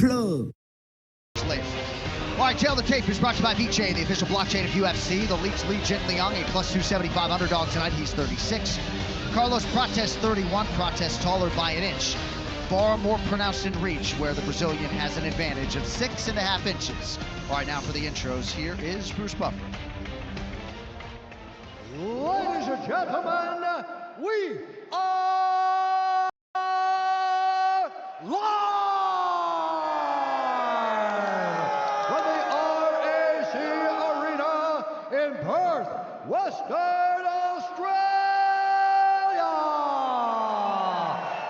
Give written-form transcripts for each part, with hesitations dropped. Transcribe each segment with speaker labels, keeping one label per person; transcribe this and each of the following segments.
Speaker 1: Plug.
Speaker 2: All right, Tail the Tape is brought to you by VJ, the official blockchain of UFC. The Leech Li Jingliang, a plus 275 underdog tonight. He's 36. Carlos Prates, 31. Prates taller by an inch. Far more pronounced in reach, where the Brazilian has an advantage of 6.5 inches. All right, now for the intros, here is Bruce Buffer.
Speaker 3: Ladies and gentlemen, we are live from the RAC Arena in Perth, Western Australia,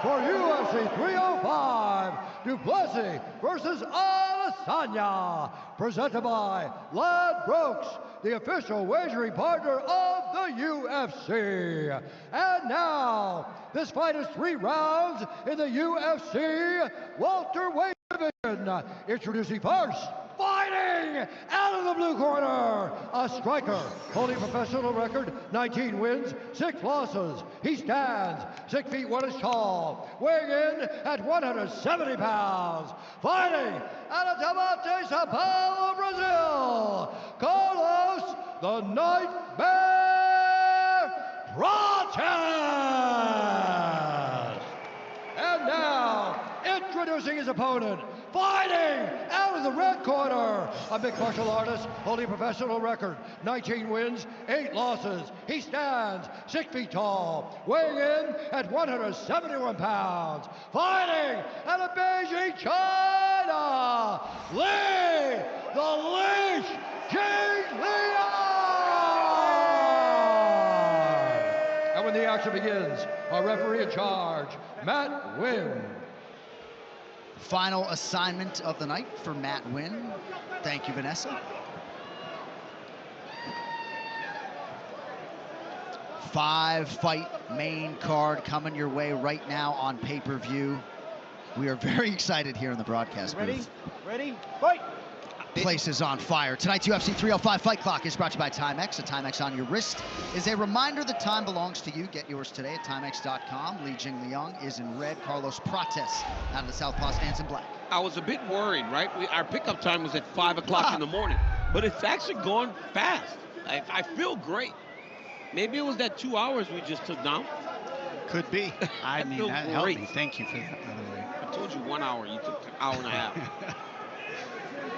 Speaker 3: for UFC 305, Duplessis versus Adesanya, presented by Ladbrokes, the official wagering partner of the UFC. And now, this fight is 3 rounds in the UFC welterweight division. Introducing first, fighting out of the blue corner, a striker holding a professional record, 19 wins, 6 losses. He stands 6 feet 1 inch tall, weighing in at 170 pounds. Fighting out of Tavate, Sao Paulo, Brazil, Carlos the Nightmare Prates. And now, introducing his opponent, fighting out of the red corner, a mixed martial artist holding a professional record, 19 wins, 8 losses. He stands 6 feet tall, weighing in at 171 pounds. Fighting out of Beijing, China, Li the Leech Jingliang. And when the action begins, our referee in charge, Matt Wynn.
Speaker 2: Final assignment of the night for Matt Wynn. Thank you, Vanessa. 5-fight main card coming your way right now on pay-per-view. We are very excited here in the broadcast booth.
Speaker 4: Ready, fight!
Speaker 2: Place is on fire. Tonight's UFC 305 Fight Clock is brought to you by Timex. A Timex on your wrist is a reminder that time belongs to you. Get yours today at Timex.com. Li Jingliang is in red. Carlos Prates out of the Southpaw stands in black.
Speaker 5: I was a bit worried, right? Our pickup time was at 5 o'clock in the morning, but it's actually going fast. I feel great. Maybe it was that 2 hours we just took down.
Speaker 6: Could be. I mean, that helped me. Thank you for that, by the way.
Speaker 5: I told you 1 hour. You took an hour and a half.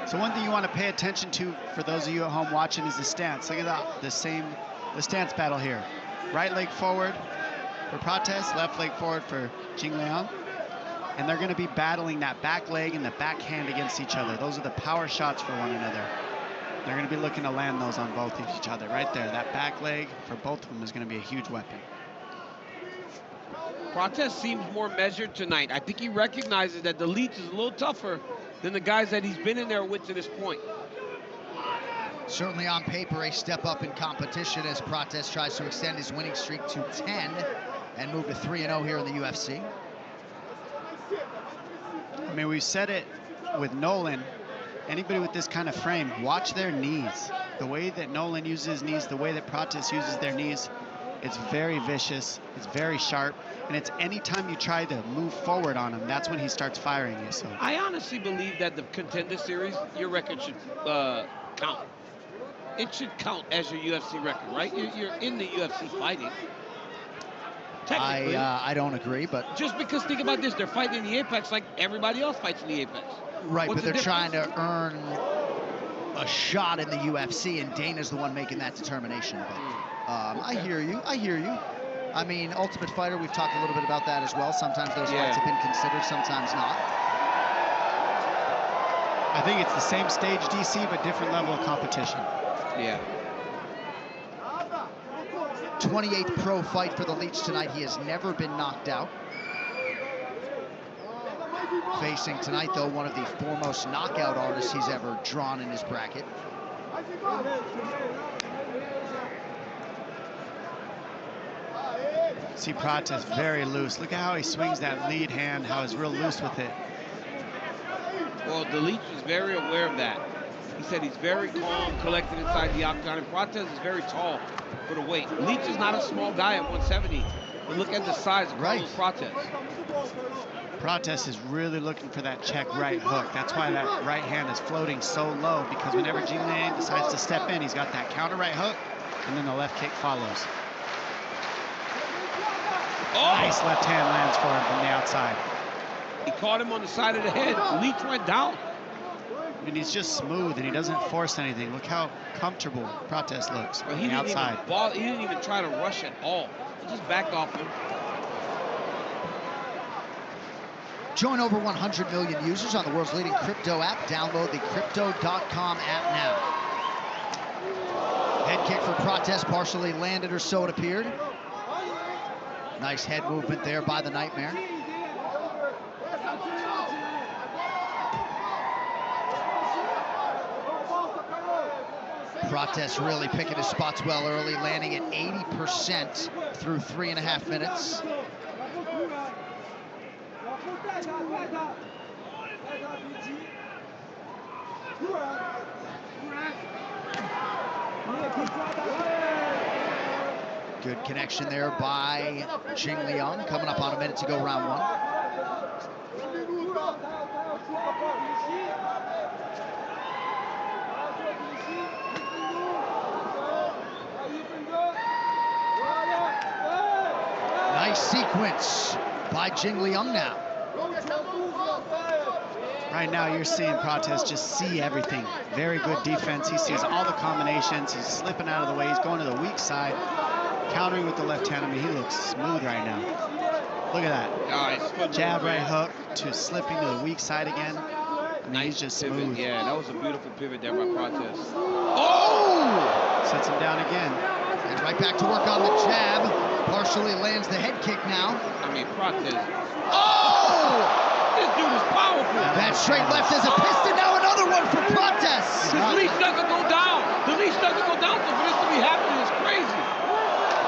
Speaker 6: So one thing you want to pay attention to for those of you at home watching is the stance. Look at that, the stance battle here. Right leg forward for Prates, left leg forward for Jingliang. And they're going to be battling that back leg and the backhand against each other. Those are the power shots for one another. They're going to be looking to land those on both of each other. Right there, that back leg for both of them is going to be a huge weapon.
Speaker 5: Prates seems more measured tonight. I think he recognizes that the Leech is a little tougher than the guys that he's been in there with to this point.
Speaker 2: Certainly on paper, a step up in competition as Prates tries to extend his winning streak to 10 and move to 3-0 here in the UFC.
Speaker 6: I mean, we've said it with Nolan. Anybody with this kind of frame, watch their knees. The way that Nolan uses his knees, the way that Prates uses their knees, it's very vicious, it's very sharp, and it's anytime you try to move forward on him, that's when he starts firing you. So
Speaker 5: I honestly believe that the Contender Series, your record should count. It should count as your UFC record, right? You're in the UFC fighting. Technically.
Speaker 2: I don't agree, but...
Speaker 5: Just because, think about this, they're fighting in the Apex like everybody else fights in the Apex.
Speaker 2: Right,
Speaker 5: What's
Speaker 2: but they're
Speaker 5: the
Speaker 2: trying to earn a shot in the UFC, and Dana's the one making that determination. But, I hear you. I mean, Ultimate Fighter, we've talked a little bit about that as well. Sometimes those fights have been considered, sometimes not.
Speaker 6: I think it's the same stage, DC, but different level of competition.
Speaker 5: Yeah.
Speaker 2: 28th pro fight for the Leech tonight. He has never been knocked out. Facing tonight, though, one of the foremost knockout artists he's ever drawn in his bracket.
Speaker 6: See Prates very loose. Look at how he swings that lead hand, how he's real loose with it.
Speaker 5: Well, the Leech is very aware of that. He said he's very calm, collected inside the octagon, and Prates is very tall for the weight. Leech is not a small guy at 170, but look at the size of Carlos Prates.
Speaker 6: Prates is really looking for that check right hook. That's why that right hand is floating so low, because whenever Jingliang decides to step in, he's got that counter right hook, and then the left kick follows.
Speaker 5: Oh!
Speaker 6: Nice left hand lands for him from the outside.
Speaker 5: He caught him on the side of the head. Leach went down.
Speaker 6: I mean, he's just smooth and he doesn't force anything. Look how comfortable Prates looks
Speaker 5: But
Speaker 6: on
Speaker 5: he
Speaker 6: the
Speaker 5: didn't
Speaker 6: outside.
Speaker 5: even ball. He didn't even try to rush at all. He just backed off him.
Speaker 2: Join over 100 million users on the world's leading crypto app. Download the Crypto.com app now. Head kick for Prates, partially landed or so it appeared. Nice head movement there by the Nightmare. Prates really picking his spots well early, landing at 80% through 3.5 minutes. Good connection there by Jingliang, coming up on a minute to go round one. Nice sequence by Jingliang now.
Speaker 6: Right now, you're seeing Prates just see everything. Very good defense. He sees all the combinations. He's slipping out of the way. He's going to the weak side, countering with the left hand. I mean, he looks smooth right now. Look at that. Jab, right hook to slipping to the weak side again. I mean, he's just
Speaker 5: pivot.
Speaker 6: smooth.
Speaker 5: Yeah, that was a beautiful pivot there by Prates.
Speaker 2: Oh!
Speaker 6: Sets him down again.
Speaker 2: And right back to work on the jab. Partially lands the head kick now.
Speaker 5: I mean, Prates.
Speaker 2: Oh!
Speaker 5: This dude is powerful.
Speaker 2: That straight left is a piston. Now another one for Prates.
Speaker 5: The leash doesn't go down. The leash doesn't go down. So for this to be happening is crazy.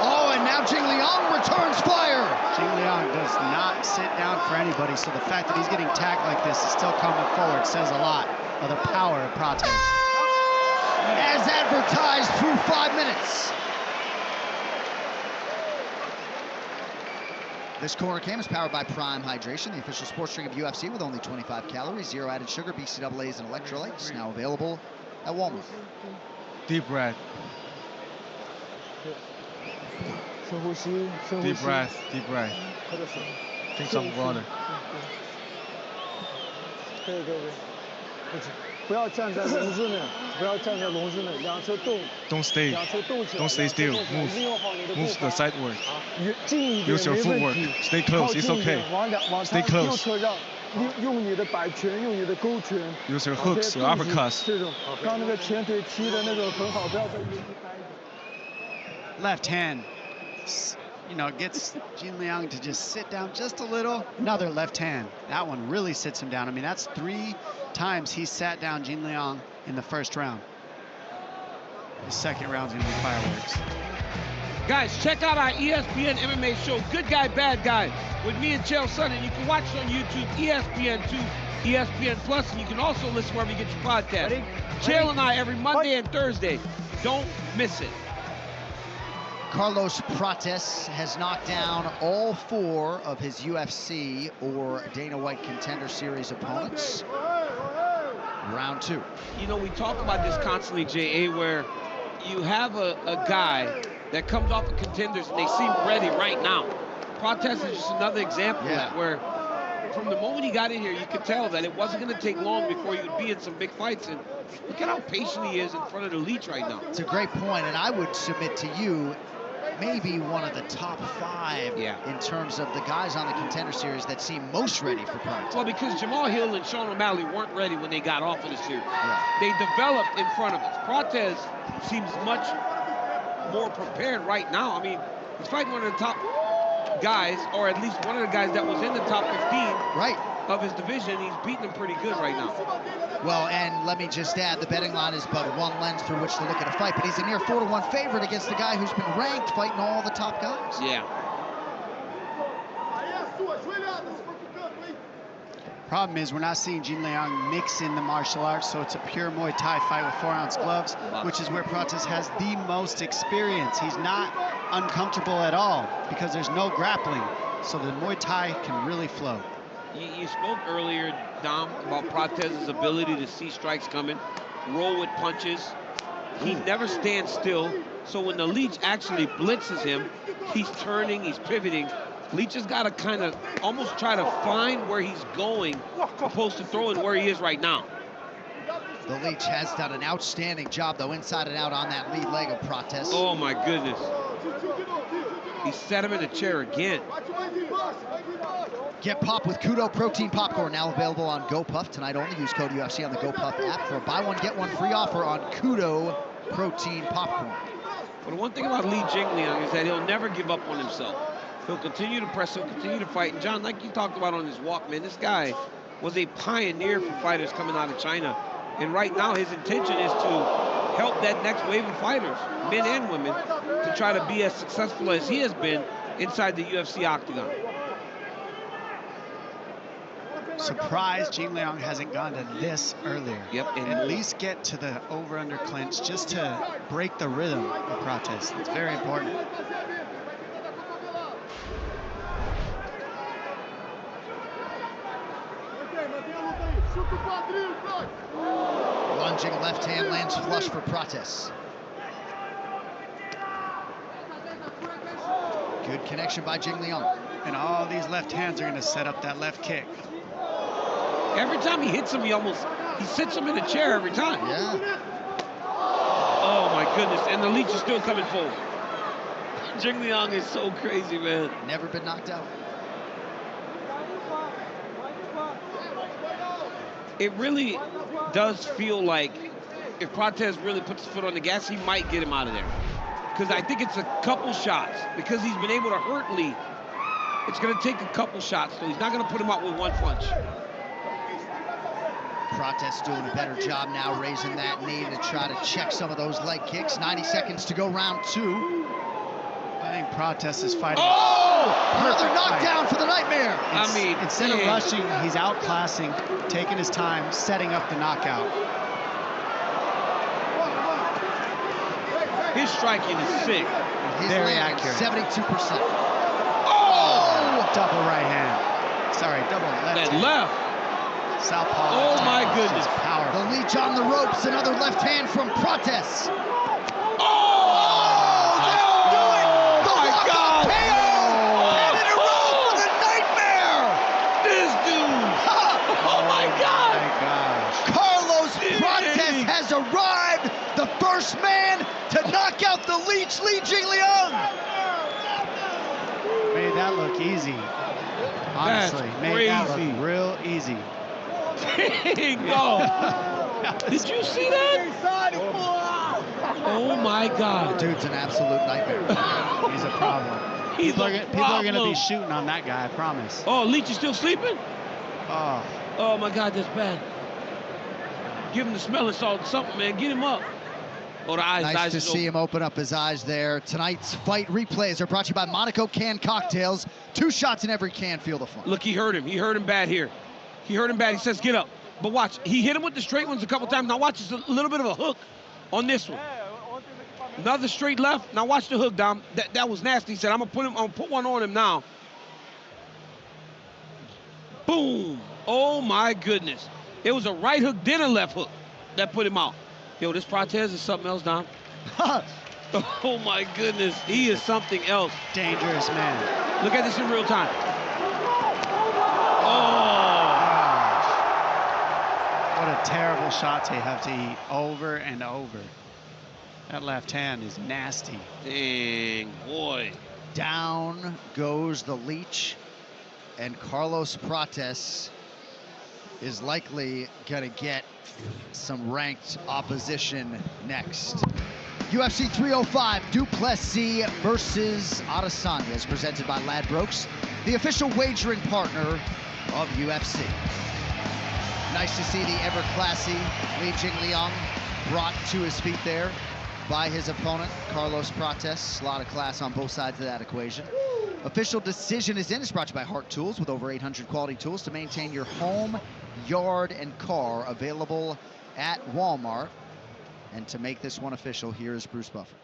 Speaker 2: Oh, and now Jingliang returns fire.
Speaker 6: Jingliang does not sit down for anybody, so the fact that he's getting tagged like this is still coming forward says a lot of the power of Prates.
Speaker 2: As advertised through 5 minutes. This corner cam is powered by Prime Hydration, the official sports drink of UFC with only 25 calories, 0 added sugar, BCAAs, and electrolytes. Now available at Walmart.
Speaker 1: Deep breath. Deep breath. Deep breath. Drink some water. Don't stay still. Move the sideways. Use your footwork. Stay close. It's okay. Stay close. Use your hooks, your uppercuts.
Speaker 6: Left hand, gets Jingliang to just sit down just a little. Another left hand. That one really sits him down. I mean, that's 3 times he sat down Jingliang in the first round. The second round's gonna be fireworks.
Speaker 5: Guys, check out our ESPN MMA show, Good Guy, Bad Guy, with me and Chael Sonnen. You can watch it on YouTube, ESPN2, ESPN Plus, and you can also listen wherever you get your podcast. Chael and I every Monday and Thursday. Don't miss it.
Speaker 2: Carlos Prates has knocked down all 4 of his UFC or Dana White Contender Series opponents. Round 2.
Speaker 5: You know, we talk about this constantly, J.A., where you have a guy that comes off of Contenders and they seem ready right now. Prates is just another example of that, where from the moment he got in here, you could tell that it wasn't going to take long before he would be in some big fights. And look at how patient he is in front of the Leech right now.
Speaker 2: It's a great point, and I would submit to you, maybe one of the top 5 in terms of the guys on the Contender Series that seem most ready for prime time.
Speaker 5: Well, because Jamal Hill and Sean O'Malley weren't ready when they got off of the series.
Speaker 2: Yeah.
Speaker 5: They developed in front of us. Prates seems much more prepared right now. I mean, he's fighting one of the top guys, or at least one of the guys that was in the top 15 of his division. He's beating him pretty good right now.
Speaker 2: Well, and let me just add, the betting line is but one lens through which to look at a fight, but he's a near 4-1 favorite against the guy who's been ranked fighting all the top guys.
Speaker 5: Yeah.
Speaker 6: Problem is, we're not seeing Jingliang mix in the martial arts, so it's a pure Muay Thai fight with 4-ounce gloves, which is where Prates has the most experience. He's not uncomfortable at all because there's no grappling, so the Muay Thai can really flow.
Speaker 5: You spoke earlier, Dom, about Prates' ability to see strikes coming, roll with punches. He never stands still. So when the Leech actually blitzes him, he's turning, he's pivoting. Leech has got to kind of almost try to find where he's going, opposed to throwing where he is right now.
Speaker 2: The Leech has done an outstanding job, though, inside and out on that lead leg of Prates.
Speaker 5: Oh, my goodness. He set him in a chair again.
Speaker 2: Get Pop with Kudo Protein Popcorn, now available on GoPuff. Tonight only. Use code UFC on the GoPuff app for a buy one, get one free offer on Kudo Protein Popcorn.
Speaker 5: But the one thing about Li Jingliang is that he'll never give up on himself. He'll continue to press, he'll continue to fight. And John, like you talked about on his walk, man, this guy was a pioneer for fighters coming out of China. And right now his intention is to help that next wave of fighters, men and women, to try to be as successful as he has been inside the UFC octagon.
Speaker 6: Surprised Jingliang hasn't gone to this earlier.
Speaker 5: Yep, and
Speaker 6: at least get to the over-under clinch just to break the rhythm of Prates. It's very important.
Speaker 2: Lunging left hand lands flush for Prates. Good connection by Jingliang.
Speaker 6: And all these left hands are going to set up that left kick.
Speaker 5: Every time he hits him, he sits him in a chair every time.
Speaker 2: Yeah.
Speaker 5: Oh my goodness, and the Leech is still coming forward. Jingliang is so crazy, man.
Speaker 2: Never been knocked out.
Speaker 5: It really does feel like if Prates really puts his foot on the gas, he might get him out of there. Because I think it's a couple shots. Because he's been able to hurt Lee, it's going to take a couple shots, so he's not going to put him out with one punch.
Speaker 2: Prates doing a better job now, raising that knee to try to check some of those leg kicks. 90 seconds to go, round two.
Speaker 6: I think Prates is fighting.
Speaker 2: Oh! Another knockdown for the Nightmare.
Speaker 6: Instead of rushing, he's outclassing, taking his time, setting up the knockout.
Speaker 5: His striking is sick.
Speaker 2: He's
Speaker 6: very accurate.
Speaker 2: 72%.
Speaker 5: Oh!
Speaker 6: Double right hand. Sorry, double left.
Speaker 5: That
Speaker 6: hand.
Speaker 5: left.
Speaker 6: Southpaw.
Speaker 5: Oh my goodness.
Speaker 6: Powerful.
Speaker 2: The Leech on the ropes. Another left hand from Prates.
Speaker 5: Oh!
Speaker 2: That'll do it. The
Speaker 5: my God.
Speaker 2: KO. And in a row for the Nightmare.
Speaker 5: This dude. Oh my God.
Speaker 6: My gosh.
Speaker 2: Carlos Prates has arrived. The first man to knock out the Leech, Li Jingliang.
Speaker 6: Made that look easy. Honestly, made that look real easy.
Speaker 5: Go. Did you see that? Oh my God.
Speaker 2: The dude's an absolute nightmare.
Speaker 6: He's a problem. People are going to be shooting on that guy, I promise.
Speaker 5: Oh, Leech is still sleeping?
Speaker 6: Oh.
Speaker 5: Oh my God, that's bad. Give him the smelling salt, something, man. Get him up. Oh, the eyes.
Speaker 2: Nice to see him open up his eyes there. Tonight's fight replays are brought to you by Monaco Can Cocktails. 2 shots in every can. Feel the fun.
Speaker 5: Look, he hurt him. He hurt him bad here. He hurt him bad. He says, get up. But watch, he hit him with the straight ones a couple times. Now watch, it's a little bit of a hook on this one. Another straight left. Now watch the hook, Dom. That was nasty. He said, I'm gonna put one on him now. Boom. Oh my goodness. It was a right hook, then a left hook that put him out. Yo, this Prates is something else, Dom. Oh my goodness. He is something else.
Speaker 6: Dangerous man.
Speaker 5: Look at this in real time. Oh.
Speaker 6: What a terrible shot to have to eat over and over. That left hand is nasty.
Speaker 5: Dang, boy.
Speaker 2: Down goes the Leech, and Carlos Prates is likely gonna get some ranked opposition next. UFC 305, Duplessis versus Adesanya is presented by Ladbrokes, the official wagering partner of UFC. Nice to see the ever-classy Li Jingliang brought to his feet there by his opponent, Carlos Prates. A lot of class on both sides of that equation. Official decision is in. It's brought to you by Heart Tools, with over 800 quality tools to maintain your home, yard, and car, available at Walmart. And to make this one official, here is Bruce Buffer.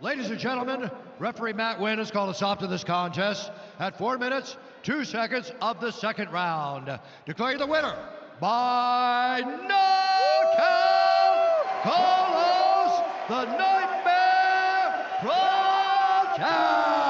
Speaker 3: Ladies and gentlemen, referee Matt Wynn has called a stop to this contest at 4 minutes, 2 seconds of the second round. Declaring the winner by knockout, Carlos the Nightmare Prates.